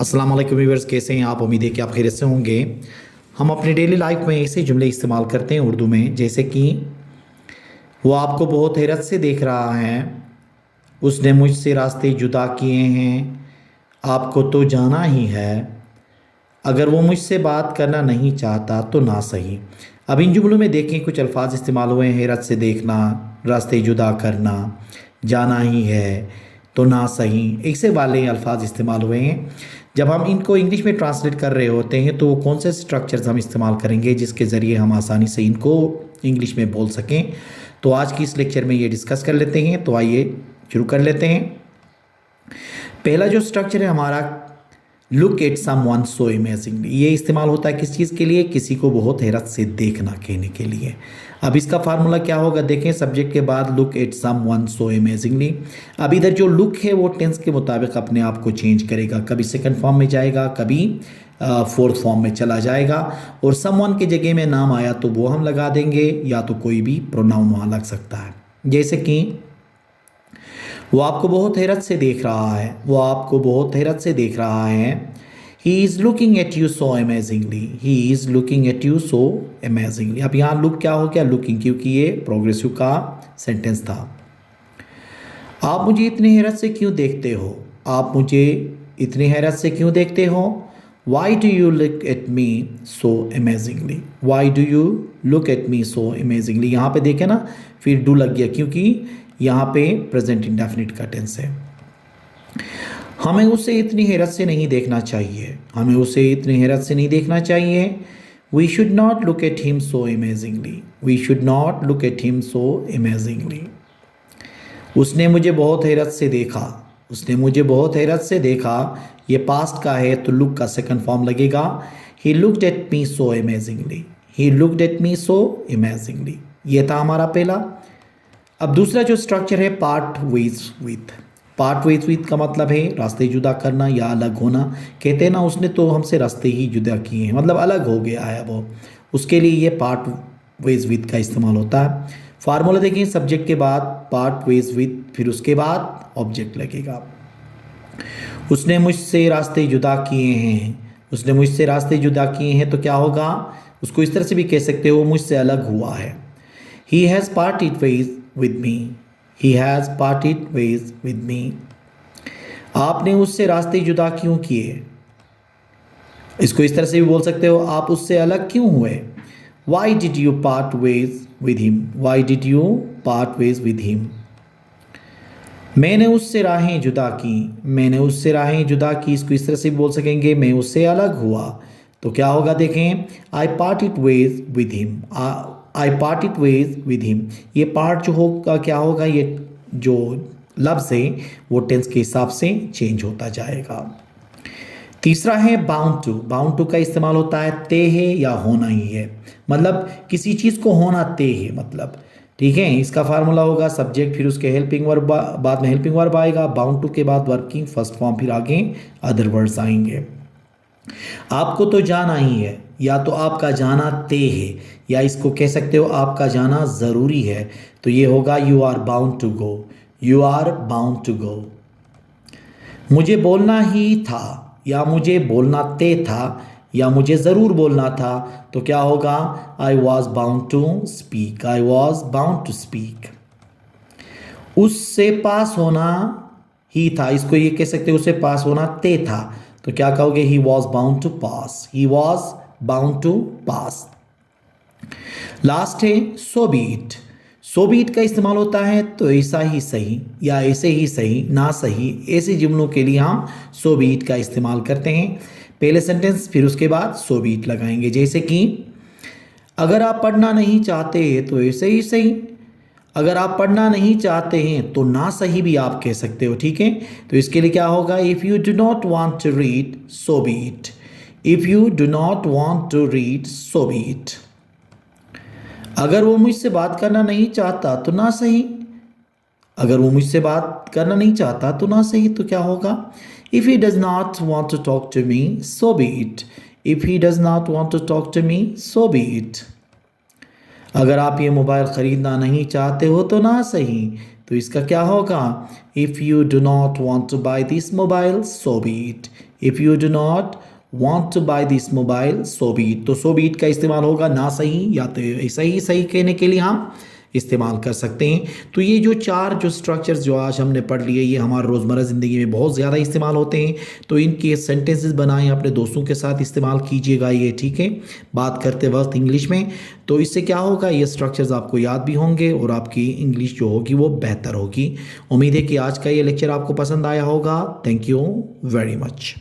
अस्सलाम वालेकुम व्यूअर्स, कैसे हैं आप? उम्मीद है कि आप खैरियत से होंगे। हम अपने डेली लाइफ में ऐसे जुमले इस्तेमाल करते हैं उर्दू में, जैसे कि वो आपको बहुत हैरत से देख रहा है, उसने मुझसे रास्ते जुदा किए हैं, आपको तो जाना ही है, अगर वो मुझसे बात करना नहीं चाहता तो ना सही। अब इन जुमलों में देखें, कुछ अल्फाज इस्तेमाल हुए हैं। हैरत से देखना, रास्ते जुदा करना, जाना ही है, तो ना सही, ऐसे वाले अल्फाज इस्तेमाल हुए हैं। जब हम इनको इंग्लिश में ट्रांसलेट कर रहे होते हैं तो वो कौन से स्ट्रक्चर्स हम इस्तेमाल करेंगे जिसके ज़रिए हम आसानी से इनको इंग्लिश में बोल सकें। तो आज की इस लेक्चर में ये डिस्कस कर लेते हैं। तो आइए शुरू कर लेते हैं। पहला जो स्ट्रक्चर है हमारा, look at someone so amazingly, ये इस्तेमाल होता है किस चीज़ के लिए? किसी को बहुत हैरत से देखना कहने के लिए। अब इसका फार्मूला क्या होगा? देखें, सब्जेक्ट के बाद look at someone so amazingly. अब इधर जो लुक है वो टेंस के मुताबिक अपने आप को चेंज करेगा, कभी सेकंड फॉर्म में जाएगा, कभी फोर्थ फॉर्म में चला जाएगा। और समवन की जगह में नाम आया तो वो हम लगा देंगे, या तो कोई भी प्रोनाउन वहाँ लग सकता है। जैसे कि वो आपको बहुत हैरत से देख रहा है, वो आपको बहुत हैरत से देख रहा है। He is looking at you so amazingly, he is looking at you so amazingly. अब यहाँ लुक क्या हो गया? लुकिंग, क्योंकि ये प्रोग्रेसिव का सेंटेंस था। आप मुझे इतनी हैरत से क्यों देखते हो? आप मुझे इतनी हैरत से क्यों देखते हो? Why do you look at me so amazingly, why do you look at me so amazingly. यहाँ पे देखें ना, फिर डू लग गया, क्योंकि यहाँ पे प्रेजेंट इंडेफिनिट का टेंस है। हमें उसे इतनी हैरत से नहीं देखना चाहिए, हमें उसे इतनी हैरत से नहीं देखना चाहिए। We should not look at him so amazingly, we should not look at him so amazingly. उसने मुझे बहुत हैरत से देखा, उसने मुझे बहुत हैरत से देखा, ये पास्ट का है तो लुक का सेकंड फॉर्म लगेगा। He looked at me so amazingly, he looked at me so amazingly. ये था हमारा पहला। अब दूसरा जो स्ट्रक्चर है, part ways with. Part ways with का मतलब है रास्ते जुदा करना या अलग होना। कहते हैं ना, उसने तो हमसे रास्ते ही जुदा किए हैं, मतलब अलग हो गया है वो, उसके लिए ये पार्ट वेज विथ का इस्तेमाल होता है। फार्मूला देखिए, सब्जेक्ट के बाद पार्ट वेज विथ, फिर उसके बाद ऑब्जेक्ट लगेगा। उसने मुझसे रास्ते जुदा किए हैं, उसने मुझसे रास्ते जुदा किए हैं तो क्या होगा? उसको इस तरह से भी कह सकते हो, मुझसे अलग हुआ है। He has parted ways with me, he has parted ways with me. आपने उससे रास्ते जुदा क्यों किए? इसको इस तरह से भी बोल सकते हो, आप उससे अलग क्यों हुए? Why did you part ways with him, why did you part ways with him. मैंने उससे राहें जुदा की, मैंने उससे राहें जुदा की। इसको इस तरह से भी बोल सकेंगे, मैं उससे अलग हुआ। तो क्या होगा? देखें, I parted ways with him, I parted ways with him. ये पार्ट जो होगा क्या होगा? ये जो लफ्ज़ है वो टेंस के हिसाब से चेंज होता जाएगा। तीसरा है बाउंड टू। बाउंड टू का इस्तेमाल होता है तय है या होना ही है, मतलब किसी चीज़ को होना तय है, मतलब ठीक है। इसका फार्मूला होगा सब्जेक्ट, फिर उसके हेल्पिंग वर्ब, बाद में हेल्पिंग वर्ब आएगा, बाउंड टू के बाद वर्किंग फर्स्ट फॉर्म, फिर आगे अदर वर्ड्स आएंगे। आपको तो जाना ही है, या तो आपका जाना तय है, या इसको कह सकते हो आपका जाना ज़रूरी है। तो ये होगा you are bound to go, you are bound to go. मुझे बोलना ही था, या मुझे बोलना तय था, या मुझे ज़रूर बोलना था। तो क्या होगा? I was bound to speak, I was bound to speak. उससे पास होना ही था, इसको ये कह सकते हो उससे पास होना तय था। तो क्या कहोगे? He was bound to pass, he was bound to pass. Last है सो बीट। सो बीट का इस्तेमाल होता है तो ऐसा ही सही, या ऐसे ही सही, ना सही, ऐसे जुमलों के लिए हम सो बीट का इस्तेमाल करते हैं। पहले सेंटेंस, फिर उसके बाद सो बीट लगाएंगे। जैसे कि अगर आप पढ़ना नहीं चाहते तो ऐसे ही सही, अगर आप पढ़ना नहीं चाहते हैं तो ना सही भी आप कह सकते हो, ठीक है। तो इसके लिए क्या होगा? If you do not want to read so be it, if you do not want to read so be it. अगर वो मुझसे बात करना नहीं चाहता तो ना सही, अगर वो मुझसे बात करना नहीं चाहता तो ना सही। तो क्या होगा? If he does not want to talk to me so be it, if he does not want to talk to me so be it. अगर आप ये मोबाइल ख़रीदना नहीं चाहते हो तो ना सही। तो इसका क्या होगा? If you do not want to buy this mobile so be it, if you do not want to buy this mobile, so be it। तो so be it का इस्तेमाल होगा ना सही या तो सही सही कहने के लिए हम इस्तेमाल कर सकते हैं। तो ये जो चार जो स्ट्रक्चर्स जो आज हमने पढ़ लिए ये हमारे रोज़मर्रा ज़िंदगी में बहुत ज़्यादा इस्तेमाल होते हैं। तो इनके सेंटेंसेस बनाएं, अपने दोस्तों के साथ इस्तेमाल कीजिएगा ये, ठीक है, बात करते वक्त इंग्लिश में। तो इससे क्या होगा, ये स्ट्रक्चर्स आपको याद भी होंगे और आपकी इंग्लिश जो होगी वो बेहतर होगी। उम्मीद है कि आज का ये लेक्चर आपको पसंद आया होगा। Thank you very much.